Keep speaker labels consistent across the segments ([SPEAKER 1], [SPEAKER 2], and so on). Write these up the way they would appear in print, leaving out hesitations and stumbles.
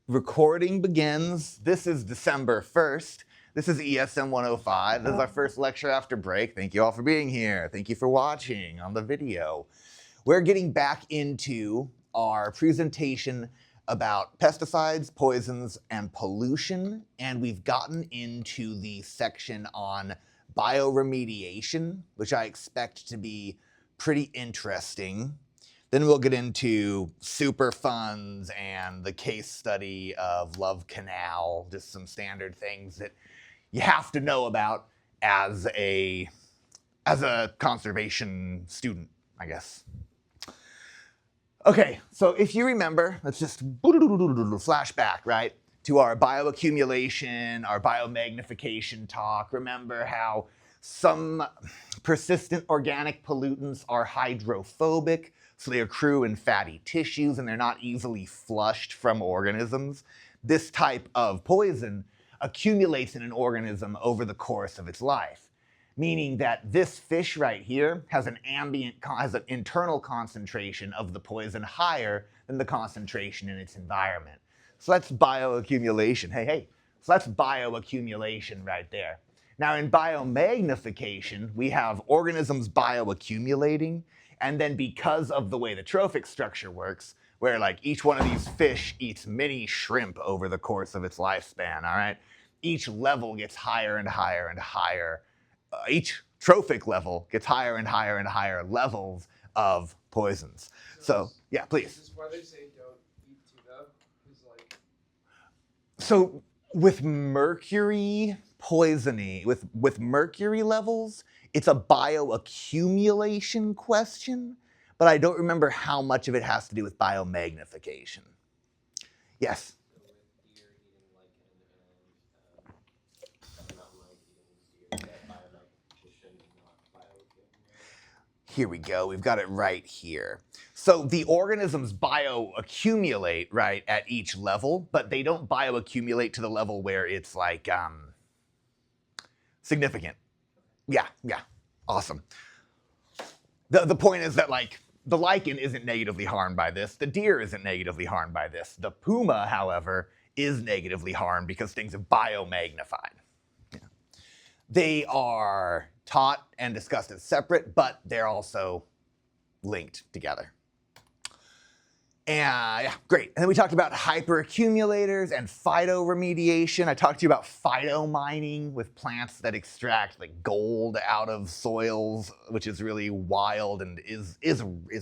[SPEAKER 1] Recording begins. This is December 1st. This is ESM 105. This is our first lecture after break. Thank you all for being here. Thank you for watching on the video. We're getting back into our presentation about pesticides, poisons, and pollution, and we've gotten into the section on bioremediation, which I expect to be pretty interesting. Then we'll get into Superfunds and the case study of Love Canal, just some standard things that you have to know about as a conservation student, I guess. Okay, so if you remember, let's just flashback, right, to our bioaccumulation, our biomagnification talk. Remember how some persistent organic pollutants are hydrophobic, so they accrue in fatty tissues and they're not easily flushed from organisms. This type of poison accumulates in an organism over the course of its life, meaning that this fish right here has an internal concentration of the poison higher than the concentration in its environment. So that's bioaccumulation. So that's bioaccumulation right there. Now in biomagnification, we have organisms bioaccumulating, and then because of the way the trophic structure works, where like each one of these fish eats mini shrimp over the course of its lifespan, all right? Each level gets higher and higher and higher. Each trophic level gets higher and higher and higher levels of poisons. So yeah, please.
[SPEAKER 2] Is this why they say don't eat tuna?
[SPEAKER 1] So with mercury poisoning, with mercury levels, it's a bioaccumulation question, but I don't remember how much of it has to do with biomagnification. Yes? Here we go, we've got it right here. So the organisms bioaccumulate, right, at each level, but they don't bioaccumulate to the level where it's like significant. Yeah, awesome. The point is that like the lichen isn't negatively harmed by this, the deer isn't negatively harmed by this. The puma, however, is negatively harmed because things have biomagnified. Yeah. They are taught and discussed as separate, but they're also linked together. And yeah, great. And then we talked about hyperaccumulators and phytoremediation. I talked to you about phytomining with plants that extract like gold out of soils, which is really wild and is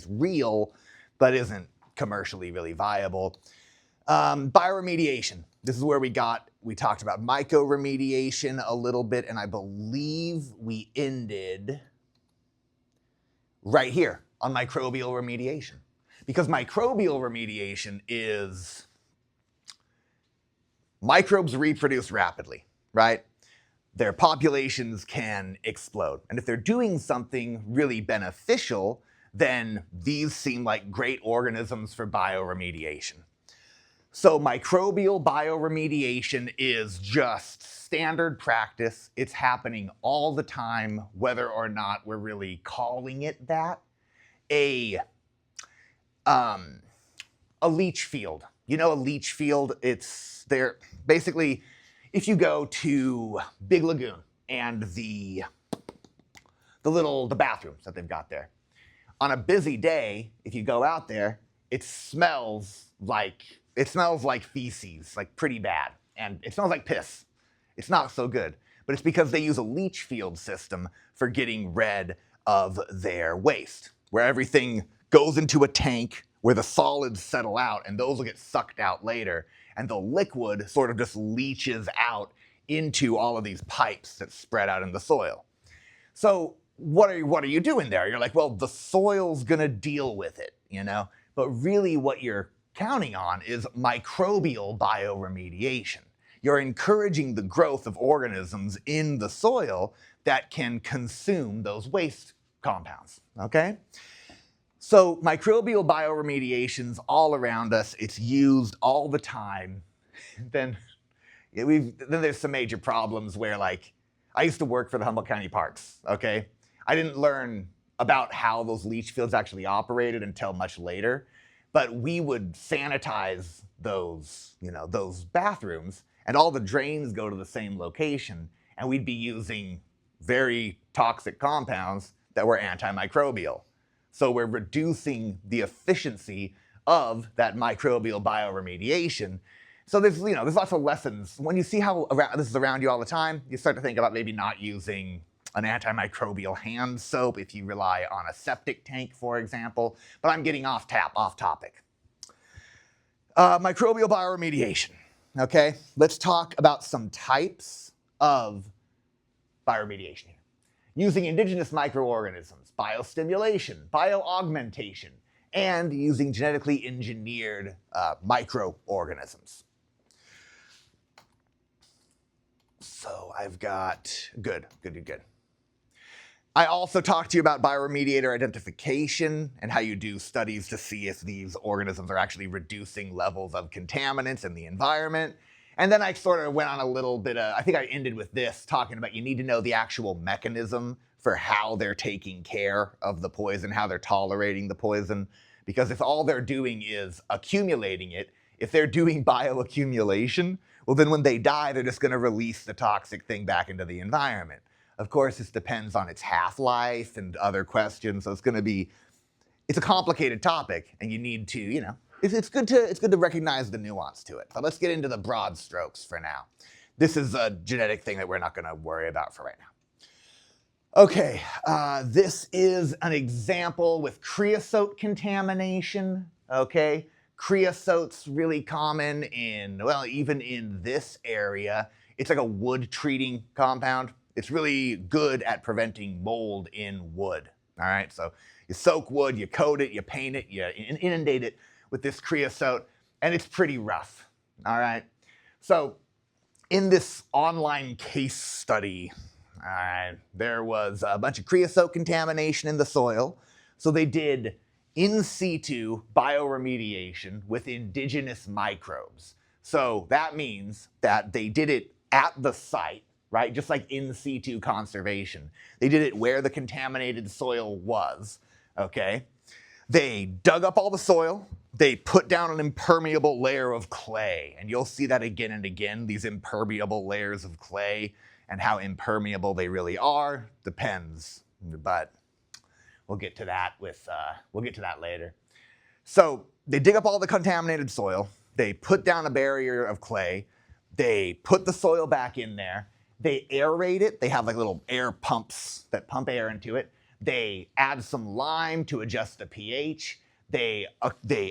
[SPEAKER 1] real, but isn't commercially really viable. Bioremediation. This is where we talked about mycoremediation a little bit, and I believe we ended right here on microbial remediation. Because microbial remediation is microbes reproduce rapidly, right? Their populations can explode. And if they're doing something really beneficial, then these seem like great organisms for bioremediation. So microbial bioremediation is just standard practice. It's happening all the time, whether or not we're really calling it that. A leach field. You know a leach field? It's there. Basically, if you go to Big Lagoon and the bathrooms that they've got there, on a busy day, if you go out there, it smells like feces, like pretty bad, and it smells like piss. It's not so good, but it's because they use a leach field system for getting rid of their waste, where everything goes into a tank where the solids settle out, and those will get sucked out later, and the liquid sort of just leaches out into all of these pipes that spread out in the soil. So what are you doing there? You're like, well, the soil's gonna deal with it, you know? But really what you're counting on is microbial bioremediation. You're encouraging the growth of organisms in the soil that can consume those waste compounds, okay? So microbial bioremediation's all around us. It's used all the time. Then there's some major problems where, like, I used to work for the Humboldt County Parks, okay? I didn't learn about how those leach fields actually operated until much later, but we would sanitize those bathrooms, and all the drains go to the same location, and we'd be using very toxic compounds that were antimicrobial. So we're reducing the efficiency of that microbial bioremediation. So there's lots of lessons. When you see how this is around you all the time, you start to think about maybe not using an antimicrobial hand soap if you rely on a septic tank, for example. But I'm getting off topic. Microbial bioremediation. Okay, let's talk about some types of bioremediation here. Using indigenous microorganisms, biostimulation, bioaugmentation, and using genetically engineered microorganisms. So I've got, good. I also talked to you about bioremediator identification and how you do studies to see if these organisms are actually reducing levels of contaminants in the environment. And then I sort of went on a little bit of, I think I ended with this, talking about you need to know the actual mechanism for how they're taking care of the poison, how they're tolerating the poison. Because if all they're doing is accumulating it, if they're doing bioaccumulation, well then when they die, they're just gonna release the toxic thing back into the environment. Of course, this depends on its half-life and other questions, so it's a complicated topic, and you need to, it's good to recognize the nuance to it. But let's get into the broad strokes for now. This is a genetic thing that we're not gonna worry about for right now. Okay, this is an example with creosote contamination, okay? Creosote's really common even in this area. It's like a wood treating compound. It's really good at preventing mold in wood, all right? So you soak wood, you coat it, you paint it, you inundate it with this creosote, and it's pretty rough, all right? So in this online case study, all right, there was a bunch of creosote contamination in the soil, so they did in situ bioremediation with indigenous microbes. So that means that they did it at the site, right? Just like in situ conservation. They did it where the contaminated soil was, okay? They dug up all the soil, they put down an impermeable layer of clay, and you'll see that again and again, these impermeable layers of clay, and how impermeable they really are depends, but we'll get to that later. So they dig up all the contaminated soil, they put down a barrier of clay, they put the soil back in there, they aerate it. They have like little air pumps that pump air into it. They add some lime to adjust the pH. They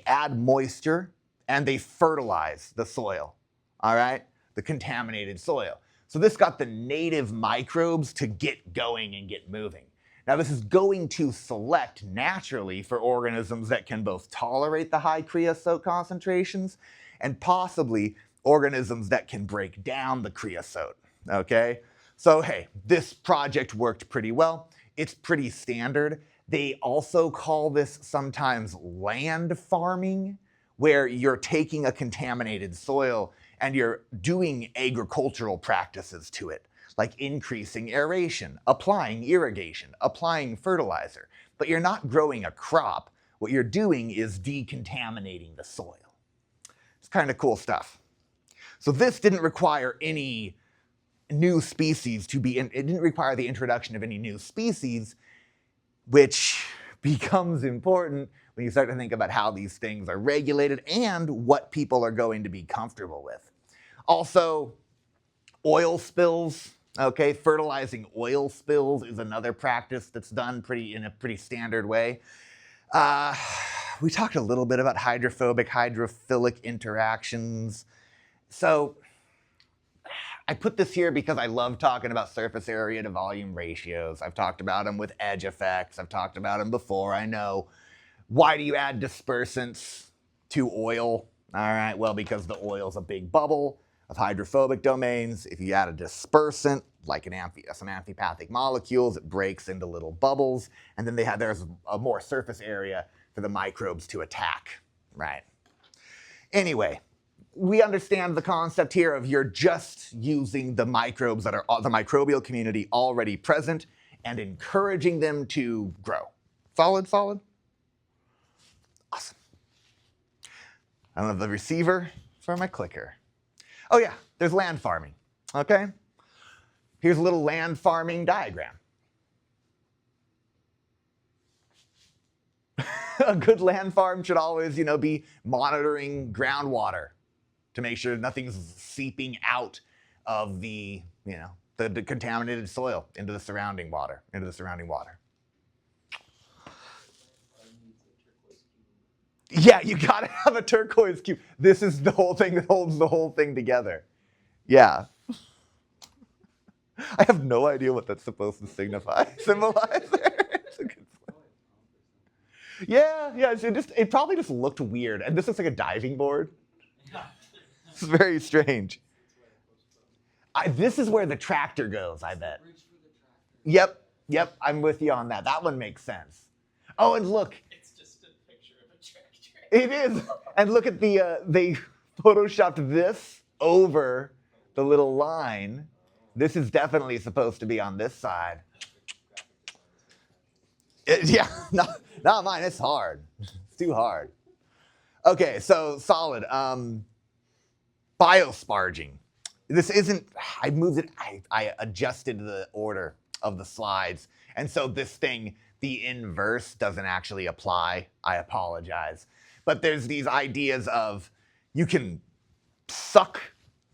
[SPEAKER 1] add moisture, and they fertilize the soil, all right? The contaminated soil. So this got the native microbes to get going and get moving. Now this is going to select naturally for organisms that can both tolerate the high creosote concentrations and possibly organisms that can break down the creosote. Okay, so hey, this project worked pretty well. It's pretty standard. They also call this sometimes land farming, where you're taking a contaminated soil and you're doing agricultural practices to it, like increasing aeration, applying irrigation, applying fertilizer. But you're not growing a crop. What you're doing is decontaminating the soil. It's kind of cool stuff. So this didn't require any new species it didn't require the introduction of any new species, which becomes important when you start to think about how these things are regulated and what people are going to be comfortable with. Also, oil spills, okay? Fertilizing oil spills is another practice that's done in a pretty standard way. We talked a little bit about hydrophobic, hydrophilic interactions. So I put this here because I love talking about surface area to volume ratios. I've talked about them with edge effects. I've talked about them before, I know. Why do you add dispersants to oil? All right, well, because the oil's a big bubble of hydrophobic domains. If you add a dispersant, like some amphipathic molecules, it breaks into little bubbles, and then there's a more surface area for the microbes to attack, right? Anyway, we understand the concept here of you're just using the microbes that are the microbial community already present and encouraging them to grow. Solid? Awesome. I don't have the receiver for my clicker. Oh yeah, there's land farming, okay? Here's a little land farming diagram. A good land farm should always, be monitoring groundwater to make sure nothing's seeping out of the contaminated soil into the surrounding water. Yeah, you gotta have a turquoise cube. This is the whole thing that holds the whole thing together. Yeah. I have no idea what that's supposed to symbolize there. Yeah. It probably just looked weird. And this looks like a diving board. It's very strange. This is where the tractor goes, I bet. Yep, I'm with you on that. That one makes sense. Oh, and look.
[SPEAKER 2] It's just a picture of a tractor.
[SPEAKER 1] It is. And look at they photoshopped this over the little line. This is definitely supposed to be on this side. Not mine. It's hard. It's too hard. Okay, so solid. Biosparging. This isn't, I moved it, I adjusted the order of the slides. And so this thing, the inverse, doesn't actually apply. I apologize. But there's these ideas of you can suck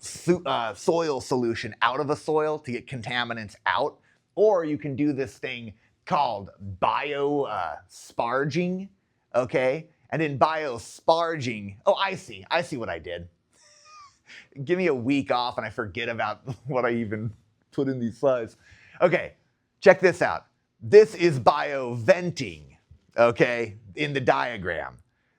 [SPEAKER 1] soil solution out of a soil to get contaminants out, or you can do this thing called biosparging, okay? And in biosparging, I see what I did. Give me a week off and I forget about what I even put in these slides. Okay, check this out. This is bioventing, okay, in the diagram.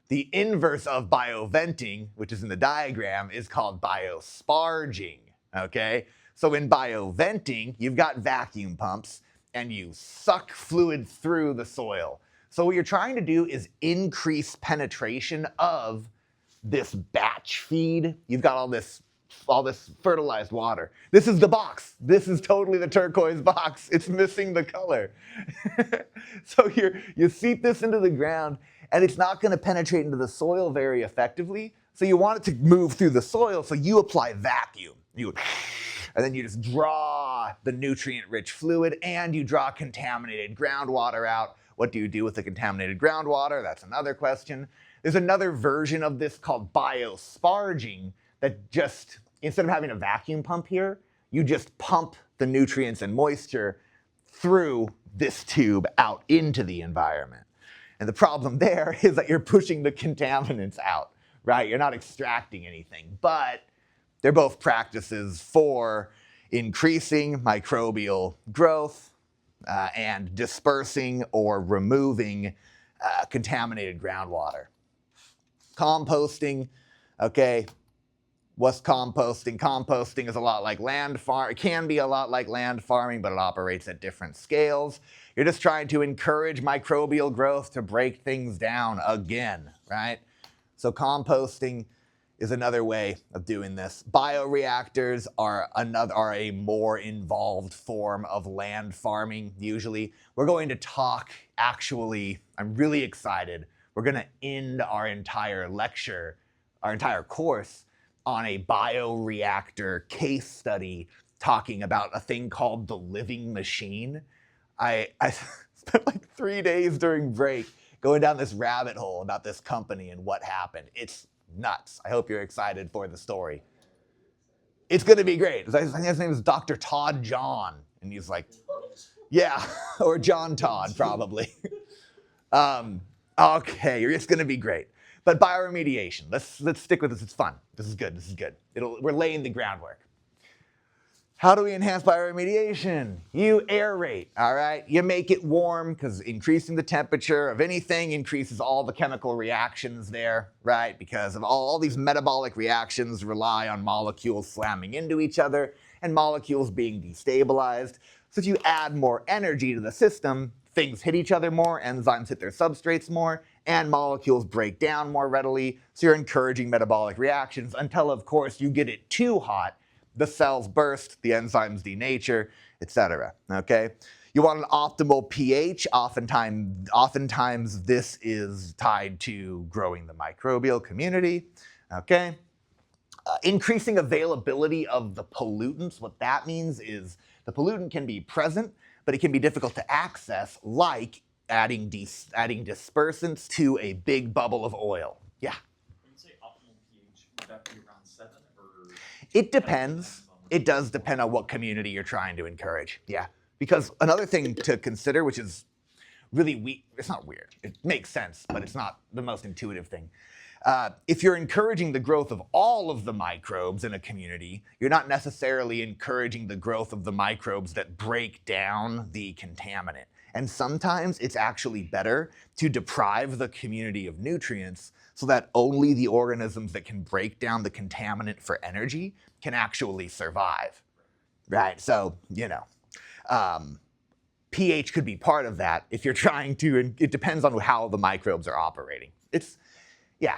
[SPEAKER 1] The inverse of bioventing, which is in the diagram, is called biosparging, okay? So in bioventing, you've got vacuum pumps and you suck fluid through the soil. So what you're trying to do is increase penetration of this batch feed. You've got all this fertilized water. This is the box. This is totally the turquoise box. It's missing the color. So you seep this into the ground, and it's not going to penetrate into the soil very effectively. So you want it to move through the soil, so you apply vacuum. And then you just draw the nutrient-rich fluid, and you draw contaminated groundwater out. What do you do with the contaminated groundwater? That's another question. There's another version of this called biosparging that just, instead of having a vacuum pump here, you just pump the nutrients and moisture through this tube out into the environment. And the problem there is that you're pushing the contaminants out, right? You're not extracting anything, but they're both practices for increasing microbial growth and dispersing or removing contaminated groundwater. Composting, okay, what's composting? Composting is a lot like land farm. It can be a lot like land farming, but it operates at different scales. You're just trying to encourage microbial growth to break things down again, right? So composting is another way of doing this. Bioreactors are a more involved form of land farming, usually. We're going to talk, actually, I'm really excited. We're going to end our entire lecture, our entire course, on a bioreactor case study talking about a thing called the living machine. I spent like 3 days during break going down this rabbit hole about this company and what happened. It's nuts. I hope you're excited for the story. It's going to be great. I think his name is Dr. Todd John. And he's like, yeah, or John Todd, probably. Okay, it's going to be great. But bioremediation, let's stick with this. It's fun. This is good. We're laying the groundwork. How do we enhance bioremediation? You aerate, all right? You make it warm because increasing the temperature of anything increases all the chemical reactions there, right? Because of all these metabolic reactions rely on molecules slamming into each other and molecules being destabilized. So if you add more energy to the system, things hit each other more, enzymes hit their substrates more, and molecules break down more readily. So you're encouraging metabolic reactions until, of course, you get it too hot. The cells burst, the enzymes denature, etc. Okay? You want an optimal pH. Oftentimes this is tied to growing the microbial community. Okay? Increasing availability of the pollutants, what that means is the pollutant can be present, but it can be difficult to access, like adding dispersants to a big bubble of oil. Yeah?
[SPEAKER 2] When you say optimal pH, would that be around 7 or?
[SPEAKER 1] It depends. It does depend on what community you're trying to encourage. Yeah. Because another thing to consider, which is really weak, it's not weird. It makes sense, but it's not the most intuitive thing. If you're encouraging the growth of all of the microbes in a community, you're not necessarily encouraging the growth of the microbes that break down the contaminant. And sometimes it's actually better to deprive the community of nutrients so that only the organisms that can break down the contaminant for energy can actually survive. Right? So, pH could be part of that if you're trying to, it depends on how the microbes are operating.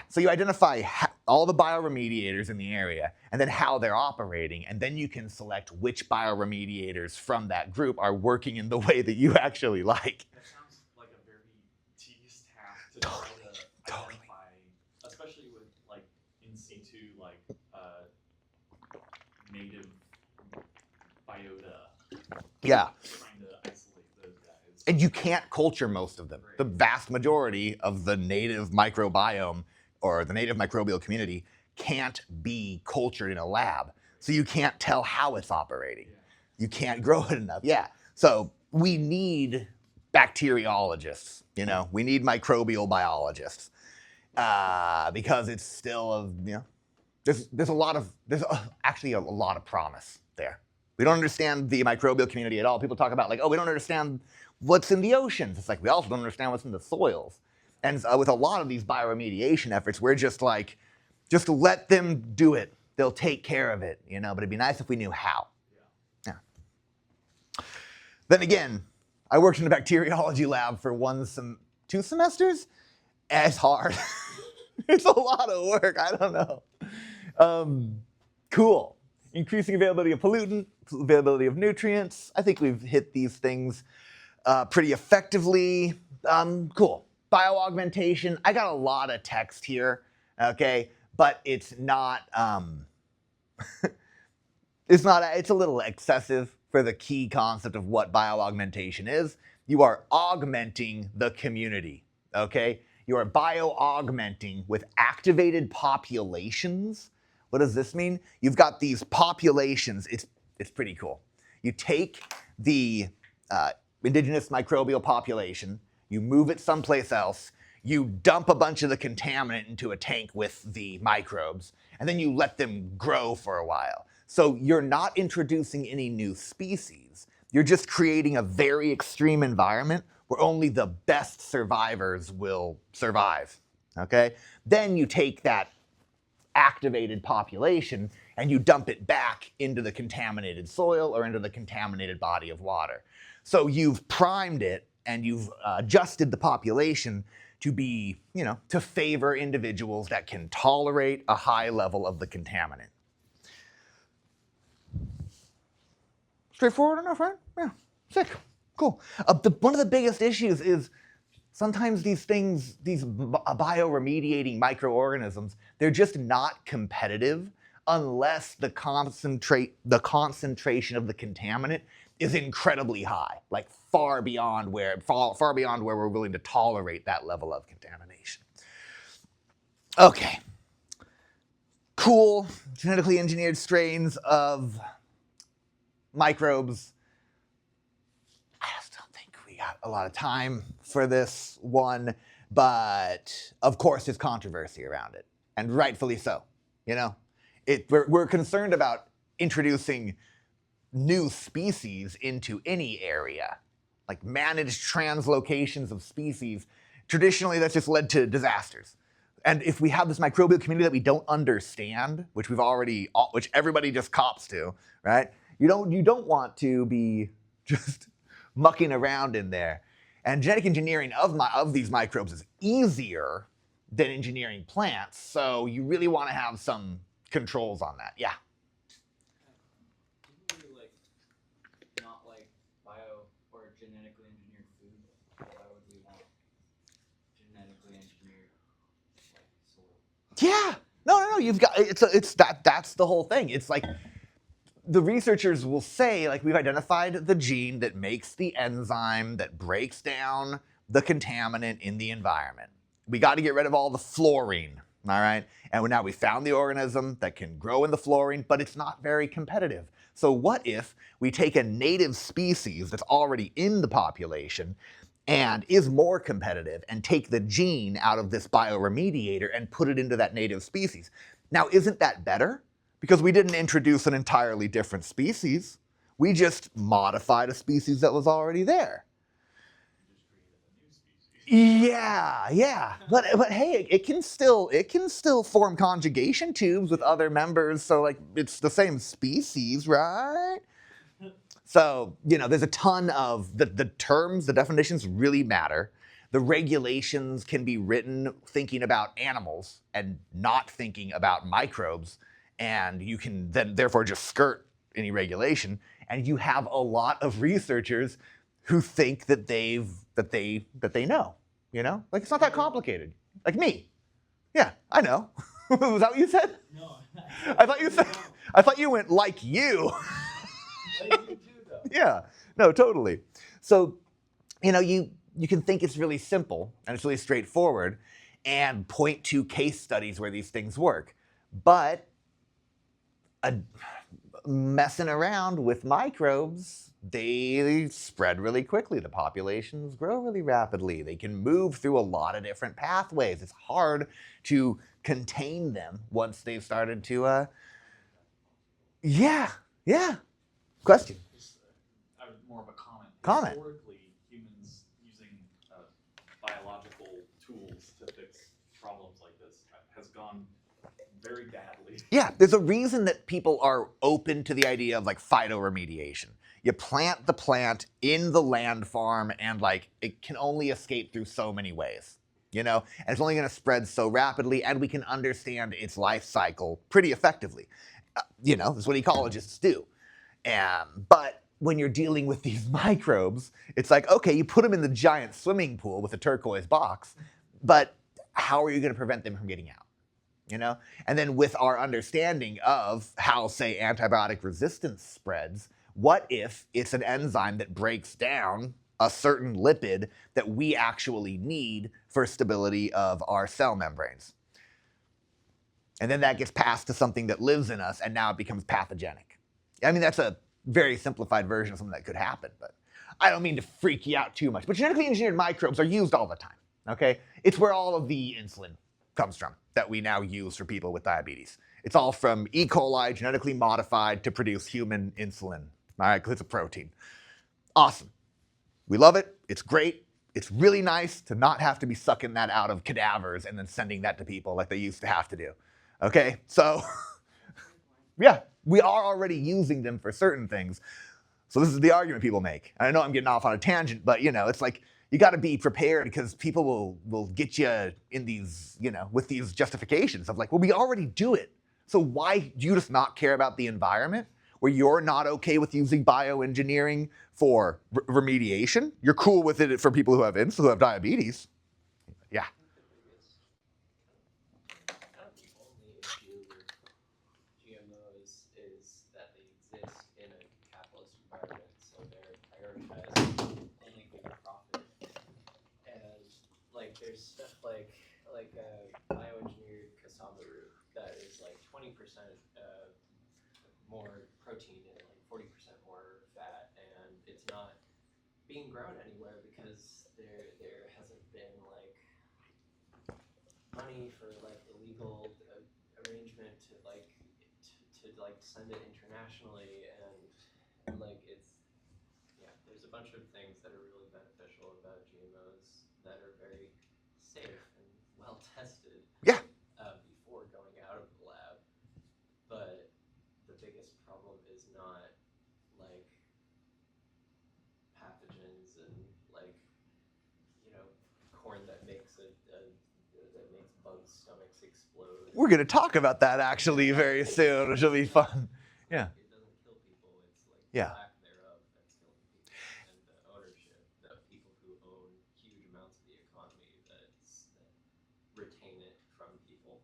[SPEAKER 1] So you identify all the bioremediators in the area and then how they're operating, and then you can select which bioremediators from that group are working in the way that you actually like.
[SPEAKER 2] That sounds like a very tedious task to try to identify, especially with like in situ, like native biota.
[SPEAKER 1] Yeah.
[SPEAKER 2] Trying to isolate those guys.
[SPEAKER 1] And you can't culture most of them.
[SPEAKER 2] Right.
[SPEAKER 1] The vast majority of the native microbiome or the native microbial community can't be cultured in a lab. So you can't tell how it's operating.
[SPEAKER 2] Yeah.
[SPEAKER 1] You can't grow it enough. Yeah. So we need bacteriologists, we need microbial biologists. Because it's still there's actually a lot of promise there. We don't understand the microbial community at all. People talk about we don't understand what's in the oceans. It's like we also don't understand what's in the soils. And with a lot of these bioremediation efforts, we're just let them do it. They'll take care of it, but it'd be nice if we knew how. Yeah. Then again, I worked in a bacteriology lab for 2 semesters. And it's hard. It's a lot of work. I don't know. Cool. Increasing availability of pollutant, availability of nutrients. I think we've hit these things pretty effectively. Cool. Bioaugmentation. I got a lot of text here, okay? But it's not, it's a little excessive for the key concept of what bioaugmentation is. You are augmenting the community, okay? You are bioaugmenting with activated populations. What does this mean? You've got these populations. It's pretty cool. You take the indigenous microbial population, you move it someplace else, you dump a bunch of the contaminant into a tank with the microbes, and then you let them grow for a while. So you're not introducing any new species. You're just creating a very extreme environment where only the best survivors will survive, okay? Then you take that activated population and you dump it back into the contaminated soil or into the contaminated body of water. So you've primed it and you've adjusted the population to be, to favor individuals that can tolerate a high level of the contaminant. Straightforward enough, right? Yeah, sick, cool. One of the biggest issues is sometimes these things, these bioremediating microorganisms, they're just not competitive unless the concentration of the contaminant is incredibly high, like far beyond where we're willing to tolerate that level of contamination. Okay. Cool, genetically engineered strains of microbes. I just don't think we got a lot of time for this one, but of course there's controversy around it, and rightfully so. We're concerned about introducing new species into any area, like managed translocations of species. Traditionally, that's just led to disasters. And if we have this microbial community that we don't understand, which everybody just cops to, right? You don't want to be just mucking around in there. And genetic engineering of these microbes is easier than engineering plants, so you really want to have some controls on that. Yeah.
[SPEAKER 2] Wouldn't we not like bio or genetically engineered food? Why would we want genetically engineered soil?
[SPEAKER 1] Yeah. No. You've got that's the whole thing. It's like the researchers will say, like, we've identified the gene that makes the enzyme that breaks down the contaminant in the environment. We got to get rid of all the fluorine, all right? And now we found the organism that can grow in the fluorine, but it's not very competitive. So what if we take a native species that's already in the population and is more competitive and take the gene out of this bioremediator and put it into that native species? Now, isn't that better? Because we didn't introduce an entirely different species. We just modified a species that was already there. Yeah. But hey, it can still form conjugation tubes with other members, so like it's the same species, right? So, there's a ton of the terms, the definitions really matter. The regulations can be written thinking about animals and not thinking about microbes, and you can then therefore just skirt any regulation. And you have a lot of researchers who think that they know. Like it's not that complicated. Like me. Yeah, I know. Was that what you said?
[SPEAKER 2] No.
[SPEAKER 1] I thought you said. I thought you went like you.
[SPEAKER 2] Like you do, though.
[SPEAKER 1] Yeah, no, totally. So, you can think it's really simple and it's really straightforward and point to case studies where these things work. But messing around with microbes, they spread really quickly. The populations grow really rapidly. They can move through a lot of different pathways. It's hard to contain them once they've started to, yeah. Question.
[SPEAKER 2] Just more of a comment.
[SPEAKER 1] Comment.
[SPEAKER 2] Historically, humans using biological tools to fix problems like this has gone very badly.
[SPEAKER 1] Yeah, there's a reason that people are open to the idea of like phytoremediation. You plant the plant in the land farm and like it can only escape through so many ways, and it's only going to spread so rapidly, and we can understand its life cycle pretty effectively. That's what ecologists do. But when you're dealing with these microbes, it's like, okay, you put them in the giant swimming pool with a turquoise box, but how are you going to prevent them from getting out? And then with our understanding of how, say, antibiotic resistance spreads, what if it's an enzyme that breaks down a certain lipid that we actually need for stability of our cell membranes? And then that gets passed to something that lives in us, and now it becomes pathogenic. I mean, that's a very simplified version of something that could happen, but I don't mean to freak you out too much. But genetically engineered microbes are used all the time, okay? It's where all of the insulin comes from that we now use for people with diabetes. It's all from E. coli genetically modified to produce human insulin, all right, because it's a protein. Awesome. We love it. It's great. It's really nice to not have to be sucking that out of cadavers and then sending that to people like they used to have to do. Okay, so yeah, we are already using them for certain things. So this is the argument people make. And I know I'm getting off on a tangent, but it's like you got to be prepared because people will get you in these, with these justifications of like, well, we already do it. So why do you just not care about the environment where you're not okay with using bioengineering for remediation? You're cool with it for people who have who have diabetes. Yeah.
[SPEAKER 3] The only issue with GMOs is that they exist in a capitalist environment, so they're prioritizing only big profit. And like there's stuff like bioengineered cassava root that is like 20% more protein and like 40% more fat, and it's not being grown anywhere because there hasn't been like money for like the legal arrangement to like send it internationally, and like there's a bunch of things that are really beneficial about GMOs that are very safe and well tested.
[SPEAKER 1] Yeah.
[SPEAKER 3] Before going out of the lab, but the biggest problem is not like pathogens and like corn that makes that makes bugs' stomachs explode.
[SPEAKER 1] We're going to talk about that actually very soon, which will be fun. Yeah.
[SPEAKER 3] It doesn't kill people. It's like
[SPEAKER 1] Yeah.
[SPEAKER 3] the lack thereof that's killing people, and the ownership, the people who own huge amounts of the economy that retain it from people.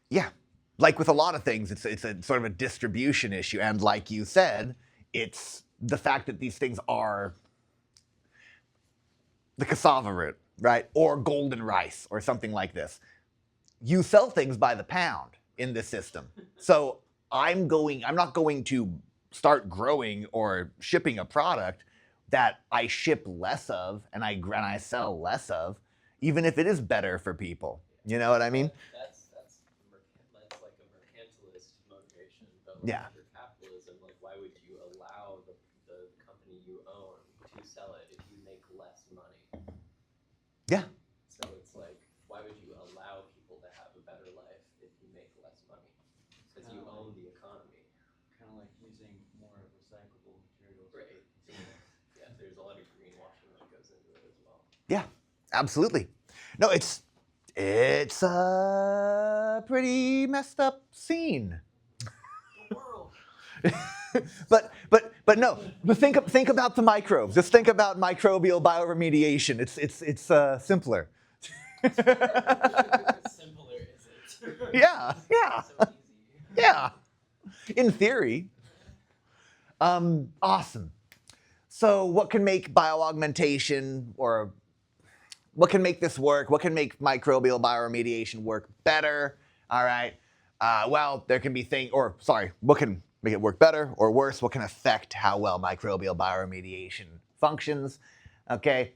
[SPEAKER 1] Yeah. like with a lot of things, it's a sort of a distribution issue. And like you said, it's the fact that these things are the cassava root, right? Or golden rice or something like this. You sell things by the pound in this system. So I'm not going to start growing or shipping a product that I ship less of and I sell less of, even if it is better for people. You know what I mean?
[SPEAKER 3] That's like a mercantilist motivation. But
[SPEAKER 1] Yeah.
[SPEAKER 3] under capitalism, like why would you allow the company you own to sell it if you make less money?
[SPEAKER 1] Yeah.
[SPEAKER 3] So it's like, why would you allow people to have a better life if you make less money? Because you own the economy.
[SPEAKER 4] Kind of like using more recyclable materials.
[SPEAKER 3] Right. Yeah, there's a lot of greenwashing that goes into it as well.
[SPEAKER 1] Yeah, absolutely. No, it's a pretty messed up scene.
[SPEAKER 3] The world.
[SPEAKER 1] but no. But think about the microbes. Just think about microbial bioremediation. It's simpler.
[SPEAKER 3] Simpler is it?
[SPEAKER 1] Yeah.
[SPEAKER 3] So easy.
[SPEAKER 1] Yeah. In theory. Awesome. So what can make bioaugmentation, or what can make this work? What can make microbial bioremediation work better? All right. Well, there can be what can make it work better or worse? What can affect how well microbial bioremediation functions? Okay.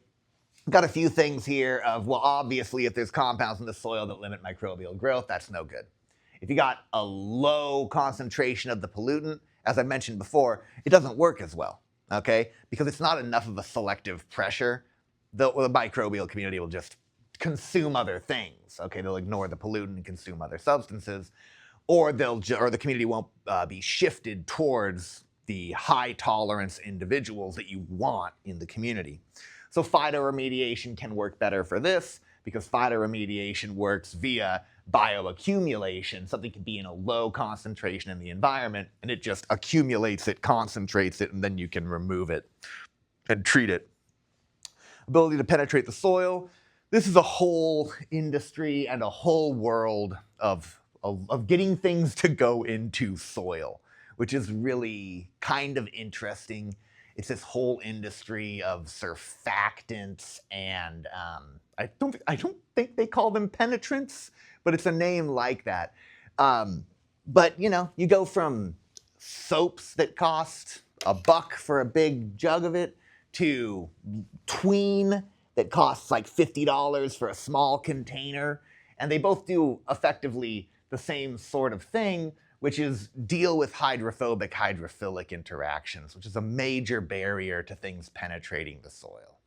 [SPEAKER 1] Got a few things here of, well, obviously, if there's compounds in the soil that limit microbial growth, that's no good. If you got a low concentration of the pollutant, as I mentioned before, it doesn't work as well, okay? Because it's not enough of a selective pressure. The microbial community will just consume other things, okay? They'll ignore the pollutant and consume other substances, or the community won't be shifted towards the high tolerance individuals that you want in the community. So phytoremediation can work better for this, because phytoremediation works via bioaccumulation. Something can be in a low concentration in the environment, and it just accumulates it, concentrates it, and then you can remove it and treat it. Ability to penetrate the soil. This is a whole industry and a whole world of getting things to go into soil, which is really kind of interesting. It's this whole industry of surfactants and I don't think they call them penetrants, but it's a name like that. But you go from soaps that cost $1 for a big jug of it to tween that costs like $50 for a small container, and they both do effectively the same sort of thing, which is deal with hydrophobic hydrophilic interactions, which is a major barrier to things penetrating the soil.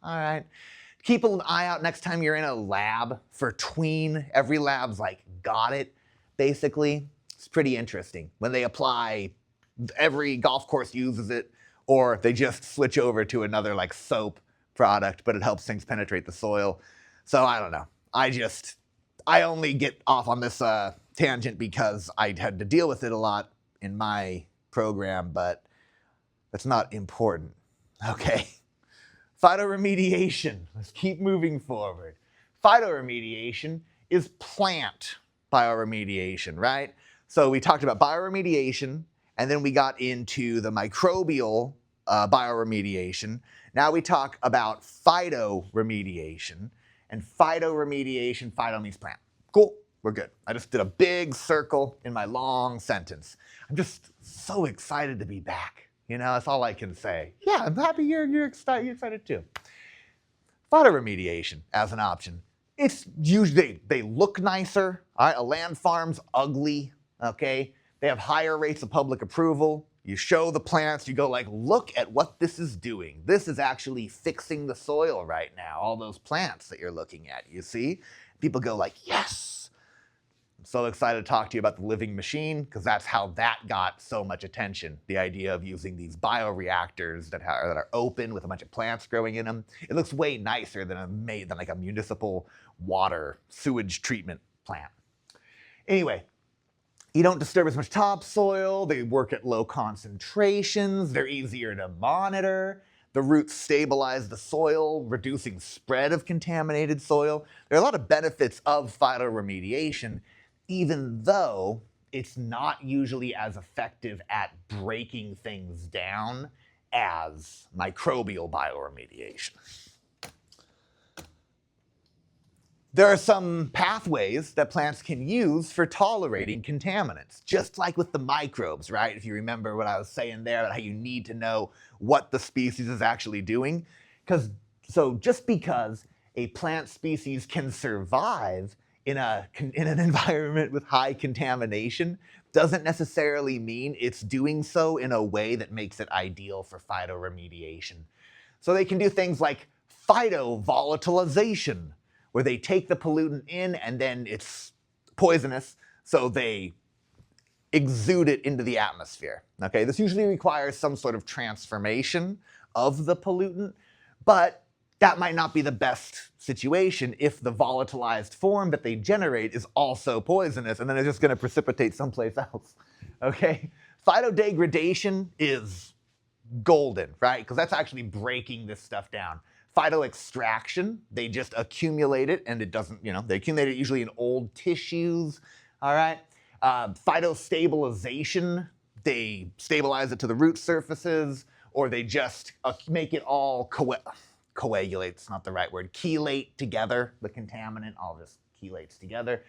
[SPEAKER 1] All right. Keep an eye out next time you're in a lab for tween. Every lab's like got it, basically. It's pretty interesting. When they apply, every golf course uses it, or they just switch over to another like soap product, but it helps things penetrate the soil. So I don't know. I only get off on this tangent because I had to deal with it a lot in my program, but that's not important. Okay. Phytoremediation. Let's keep moving forward. Phytoremediation is plant bioremediation, right? So we talked about bioremediation, and then we got into the microbial bioremediation. Now we talk about phytoremediation. And phytoremediation, phyto means plant. Cool, we're good. I just did a big circle in my long sentence. I'm just so excited to be back. That's all I can say. Yeah, I'm happy you're excited too. Phytoremediation as an option. It's usually, they look nicer. All right, a land farm's ugly, okay? They have higher rates of public approval. You show the plants, you go like, look at what this is doing. This is actually fixing the soil right now, all those plants that you're looking at, you see? People go like, yes. I'm so excited to talk to you about the living machine, because that's how that got so much attention. The idea of using these bioreactors that are open with a bunch of plants growing in them. It looks way nicer than like a municipal water sewage treatment plant. Anyway, you don't disturb as much topsoil. They work at low concentrations. They're easier to monitor. The roots stabilize the soil, reducing spread of contaminated soil. There are a lot of benefits of phytoremediation. even though it's not usually as effective at breaking things down as microbial bioremediation. There are some pathways that plants can use for tolerating contaminants, just like with the microbes, right? If you remember what I was saying there, about how you need to know what the species is actually doing. Just because a plant species can survive in an environment with high contamination doesn't necessarily mean it's doing so in a way that makes it ideal for phytoremediation. So they can do things like phytovolatilization, where they take the pollutant in and then it's poisonous, so they exude it into the atmosphere. Okay, this usually requires some sort of transformation of the pollutant, but that might not be the best situation if the volatilized form that they generate is also poisonous, and then it's just going to precipitate someplace else. Okay, phytodegradation is golden, right? Because that's actually breaking this stuff down. Phytoextraction, they just accumulate it, and it doesn't, they accumulate it usually in old tissues, all right? Phytostabilization, they stabilize it to the root surfaces, or they just make it all coagulate, it's not the right word, chelate together, the contaminant all just chelates together.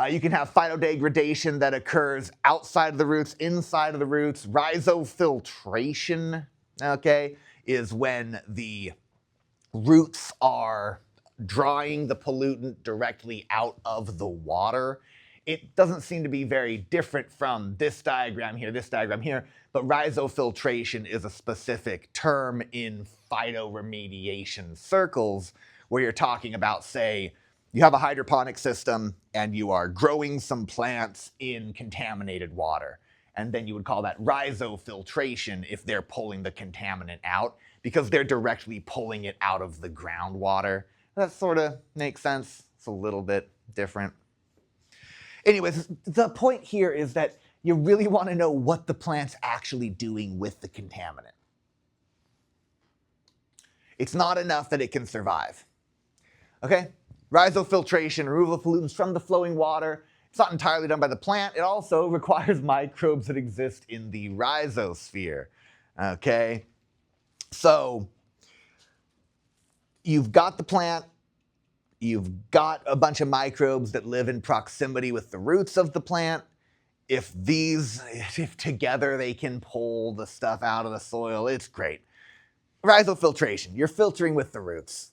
[SPEAKER 1] You can have phytodegradation that occurs outside of the roots, inside of the roots. Rhizofiltration, okay, is when the roots are drawing the pollutant directly out of the water. It doesn't seem to be very different from this diagram here, but rhizofiltration is a specific term in phytoremediation circles where you're talking about, say, you have a hydroponic system and you are growing some plants in contaminated water. And then you would call that rhizofiltration if they're pulling the contaminant out, because they're directly pulling it out of the groundwater. That sort of makes sense. It's a little bit different. Anyways, the point here is that you really want to know what the plant's actually doing with the contaminant. It's not enough that it can survive. Okay? Rhizofiltration, removal of pollutants from the flowing water. It's not entirely done by the plant. It also requires microbes that exist in the rhizosphere. Okay? So you've got the plant, you've got a bunch of microbes that live in proximity with the roots of the plant. If together they can pull the stuff out of the soil, it's great. Rhizofiltration, you're filtering with the roots.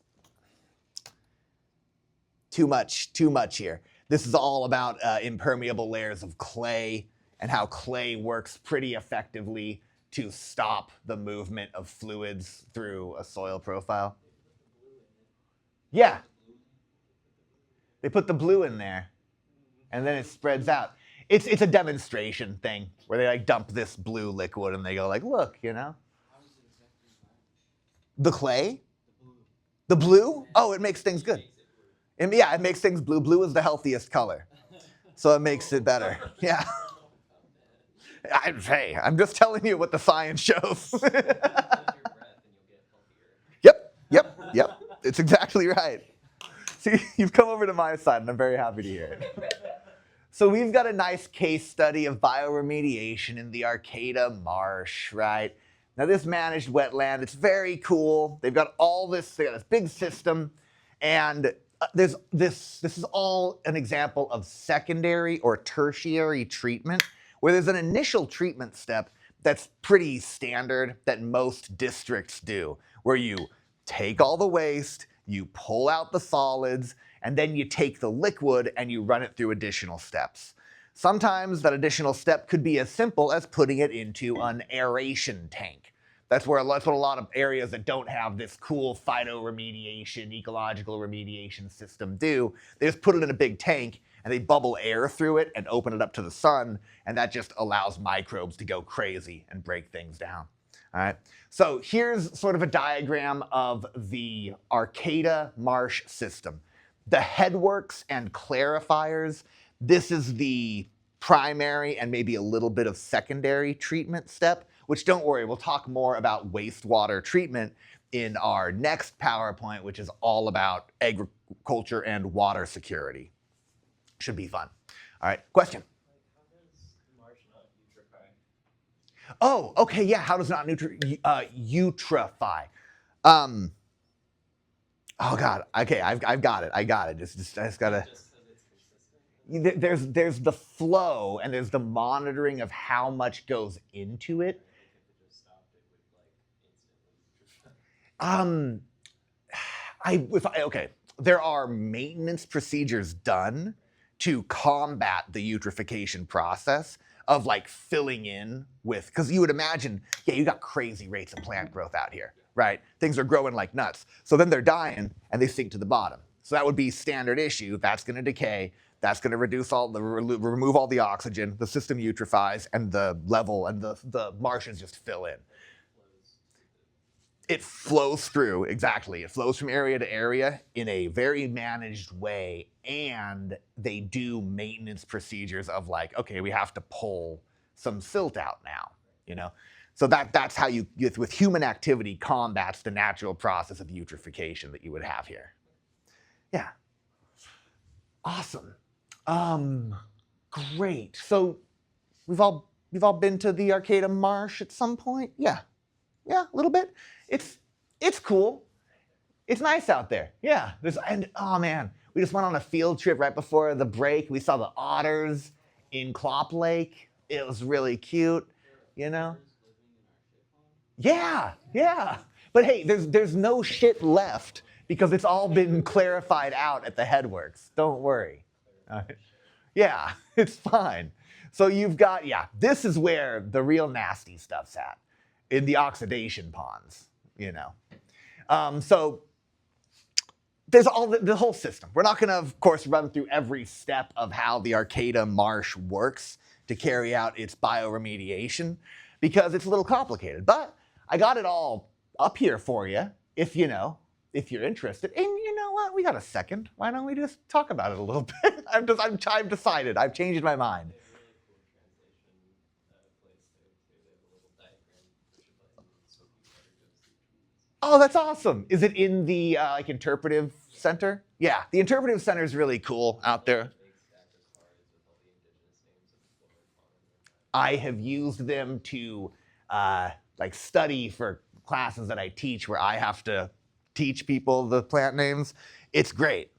[SPEAKER 1] Too much here. This is all about impermeable layers of clay and how clay works pretty effectively to stop the movement of fluids through a soil profile. Yeah. They put the blue in there, and then it spreads out. It's a demonstration thing where they dump this blue liquid and they go look,
[SPEAKER 4] How is it exactly that?
[SPEAKER 1] The clay?
[SPEAKER 4] The blue.
[SPEAKER 1] The blue? Oh, it makes things good. Yeah, it makes things blue. Blue is the healthiest color, so it makes it better. Yeah. Hey, I'm just telling you what the science shows. Yep. It's exactly right. See, you've come over to my side, and I'm very happy to hear it. So we've got a nice case study of bioremediation in the Arcata Marsh, right? Now this managed wetland, it's very cool. They've got they got this big system, and this is all an example of secondary or tertiary treatment, where there's an initial treatment step that's pretty standard that most districts do, where you take all the waste, you pull out the solids, and then you take the liquid and you run it through additional steps. Sometimes that additional step could be as simple as putting it into an aeration tank. That's what a lot of areas that don't have this cool phytoremediation, ecological remediation system do. They just put it in a big tank and they bubble air through it and open it up to the sun, and that just allows microbes to go crazy and break things down. All right. So here's sort of a diagram of the Arcata Marsh system. The headworks and clarifiers, this is the primary and maybe a little bit of secondary treatment step, which don't worry, we'll talk more about wastewater treatment in our next PowerPoint, which is all about agriculture and water security. Should be fun. All right, question.
[SPEAKER 3] Like, how does marsh not eutrify?
[SPEAKER 1] Oh, okay, yeah. How does not eutrify? Um, oh God. Okay, I've got it. I got it. I just gotta.
[SPEAKER 3] Just because it's consistent?
[SPEAKER 1] There's the flow and there's the monitoring of how much goes into it.
[SPEAKER 3] Like, if it just stopped, it would, like, instantly eutrify.
[SPEAKER 1] Okay, there are maintenance procedures done to combat the eutrophication process of like filling in with, because you would imagine, yeah, you got crazy rates of plant growth out here, right? Things are growing like nuts. So then they're dying and they sink to the bottom. So that would be standard issue. That's going to decay. That's going to remove all the oxygen. The system eutrophies and the level and the marshes just fill in. It flows through, exactly. It flows from area to area in a very managed way, and they do maintenance procedures of like, okay, we have to pull some silt out now, you know? So that's how you, with human activity, combats the natural process of eutrophication that you would have here. Yeah. Awesome. Great. So we've all been to the Arcata Marsh at some point? Yeah, a little bit. It's cool. It's nice out there. Yeah. And oh man, we just went on a field trip right before the break. We saw the otters in Clop Lake. It was really cute, you know? Yeah. But hey, there's no shit left because it's all been clarified out at the headworks. Don't worry. All right. Yeah, it's fine. So you've got, this is where the real nasty stuff's at, in the oxidation ponds, you know. So there's all the whole system. We're not going to, of course, run through every step of how the Arcata Marsh works to carry out its bioremediation because it's a little complicated. But I got it all up here for you if you're interested. And you know what? We got a second. Why don't we just talk about it a little bit? I've decided. I've changed my mind. Oh, that's awesome. Is it in the like interpretive center? Yeah, the interpretive center is really cool out there. I have used them to like study for classes that I teach where I have to teach people the plant names. It's great.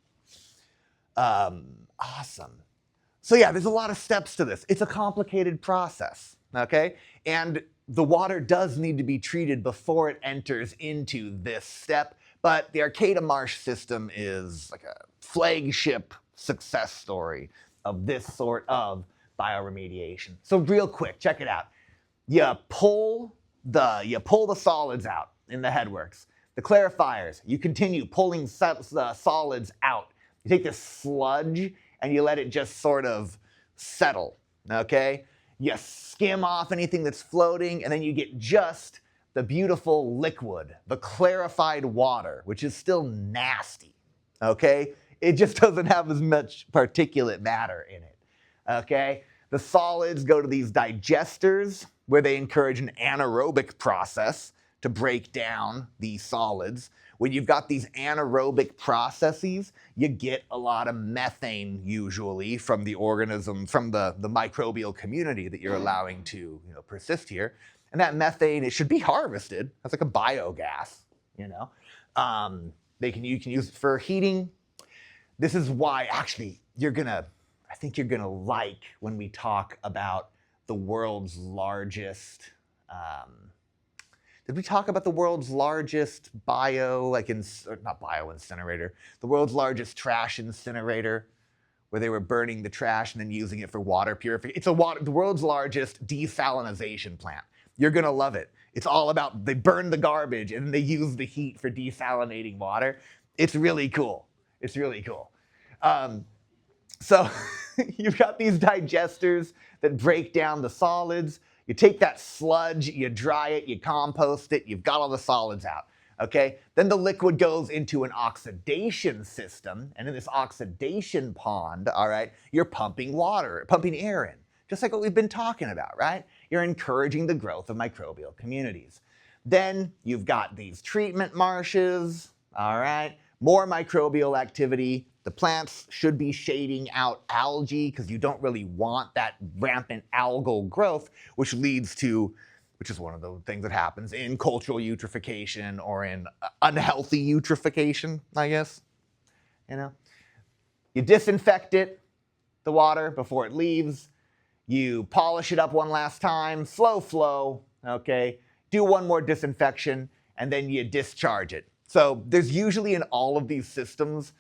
[SPEAKER 1] Awesome. So yeah, there's a lot of steps to this. It's a complicated process, okay? And the water does need to be treated before it enters into this step, but the Arcata Marsh system is like a flagship success story of this sort of bioremediation. So real quick, check it out. You pull the solids out in the headworks. The clarifiers, you continue pulling the solids out. You take this sludge and you let it just sort of settle, okay? You skim off anything that's floating, and then you get just the beautiful liquid, the clarified water, which is still nasty, okay? It just doesn't have as much particulate matter in it, okay? The solids go to these digesters, where they encourage an anaerobic process to break down these solids. When you've got these anaerobic processes, you get a lot of methane usually from the organism, from the microbial community that you're allowing to persist here. And that methane, it should be harvested. That's like a biogas, you know. You can use it for heating. This is why actually I think you're gonna like when we talk about the world's largest, did we talk about the world's largest not bioincinerator, the world's largest trash incinerator, where they were burning the trash and then using it for water purification? It's the world's largest desalinization plant. You're gonna love it. It's all about, they burn the garbage and they use the heat for desalinating water. It's really cool. So you've got these digesters that break down the solids. You take that sludge, you dry it, you compost it, you've got all the solids out, okay? Then the liquid goes into an oxidation system, and in this oxidation pond, all right, you're pumping air in, just like what we've been talking about, right? You're encouraging the growth of microbial communities. Then you've got these treatment marshes, all right? More microbial activity. The plants should be shading out algae because you don't really want that rampant algal growth, which is one of the things that happens in cultural eutrophication or in unhealthy eutrophication, I guess. You know, you disinfect it, the water, before it leaves. You polish it up one last time, slow flow, okay? Do one more disinfection, and then you discharge it. So there's usually in all of these systems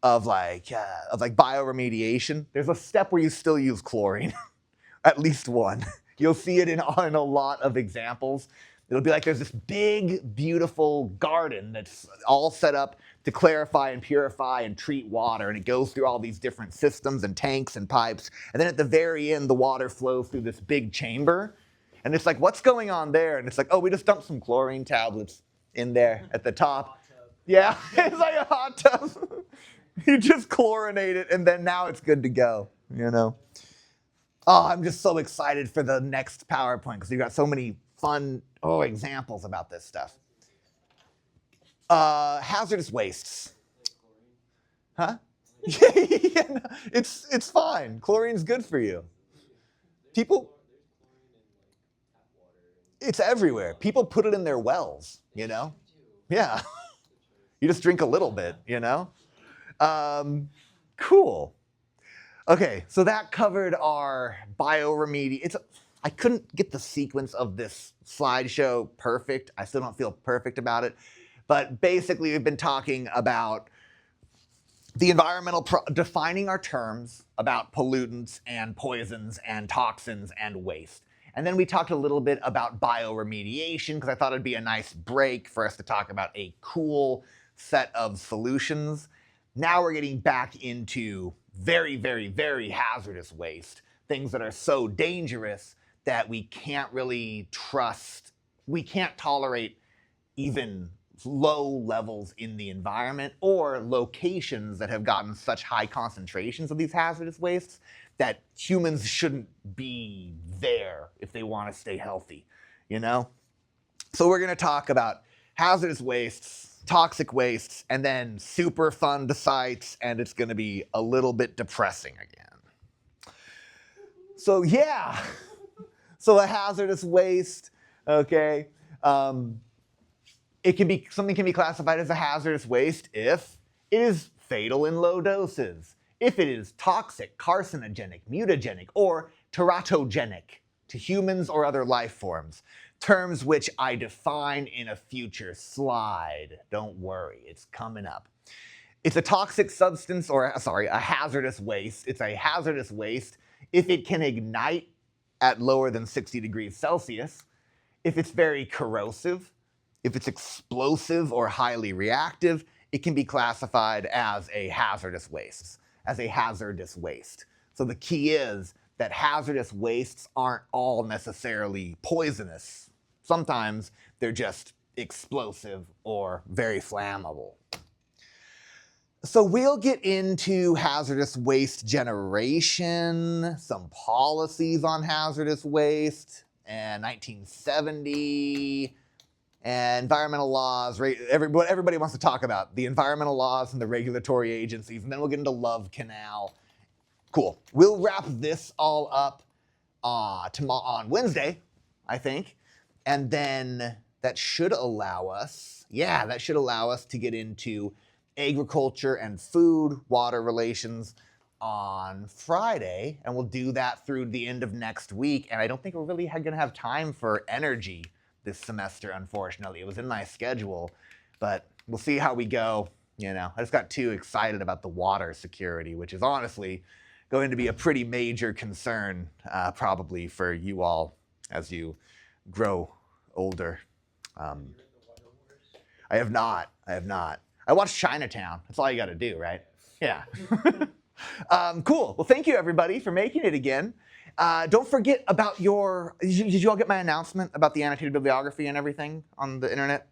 [SPEAKER 1] of like bioremediation, there's a step where you still use chlorine, at least one. You'll see it in a lot of examples. It'll be like there's this big, beautiful garden that's all set up to clarify and purify and treat water, and it goes through all these different systems and tanks and pipes, and then at the very end, the water flows through this big chamber, and it's like, what's going on there? And it's like, oh, we just dumped some chlorine tablets in there at the top. Yeah, it's like a hot tub. You just chlorinate it, and then now it's good to go, you know? Oh, I'm just so excited for the next PowerPoint because we've got so many fun examples about this stuff. Hazardous wastes. Huh? Yeah, no, it's fine. Chlorine's good for you. People, it's everywhere. People put it in their wells, you know? Yeah. You just drink a little bit, you know? Cool. Okay, so that covered our bioremediation. I couldn't get the sequence of this slideshow perfect. I still don't feel perfect about it. But basically, we've been talking about the environmental, defining our terms about pollutants and poisons and toxins and waste. And then we talked a little bit about bioremediation because I thought it'd be a nice break for us to talk about a cool set of solutions. Now we're getting back into very, very, very hazardous waste, things that are so dangerous that we can't really trust, we can't tolerate even low levels in the environment or locations that have gotten such high concentrations of these hazardous wastes that humans shouldn't be there if they want to stay healthy, you know? So we're going to talk about hazardous wastes, toxic wastes, and then super fun sites, and it's going to be a little bit depressing again. So yeah, so a hazardous waste, okay, something can be classified as a hazardous waste if it is fatal in low doses, if it is toxic, carcinogenic, mutagenic, or teratogenic to humans or other life forms. Terms which I define in a future slide. Don't worry, it's coming up. It's a toxic substance, a hazardous waste. It's a hazardous waste if it can ignite at lower than 60 degrees Celsius, if it's very corrosive, if it's explosive or highly reactive, it can be classified as a hazardous waste, So the key is that hazardous wastes aren't all necessarily poisonous. Sometimes they're just explosive or very flammable. So we'll get into hazardous waste generation, some policies on hazardous waste, and 1970, and environmental laws. What everybody wants to talk about, the environmental laws and the regulatory agencies, and then we'll get into Love Canal. Cool. We'll wrap this all up on Wednesday, I think. And then that should allow us to get into agriculture and food, water relations on Friday. And we'll do that through the end of next week. And I don't think we're really going to have time for energy this semester, unfortunately. It was in my schedule, but we'll see how we go. You know, I just got too excited about the water security, which is honestly going to be a pretty major concern, probably for you all as you grow older. I have not. I watched Chinatown. That's all you got to do, right? Yeah. Cool. Well, thank you, everybody, for making it again. Don't forget about did you all get my announcement about the annotated bibliography and everything on the internet?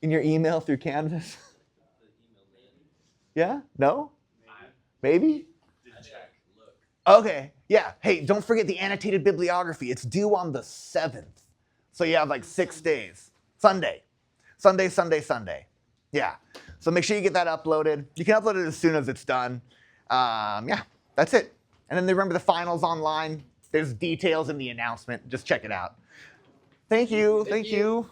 [SPEAKER 1] In your email through Canvas? Yeah? No? Maybe?
[SPEAKER 2] Didn't check.
[SPEAKER 1] Okay, yeah. Hey, don't forget the annotated bibliography. It's due on the 7th. So you have like 6 days. Sunday. Yeah. So make sure you get that uploaded. You can upload it as soon as it's done. Yeah, that's it. And then remember the finals online. There's details in the announcement. Just check it out. Thank you. Thank you.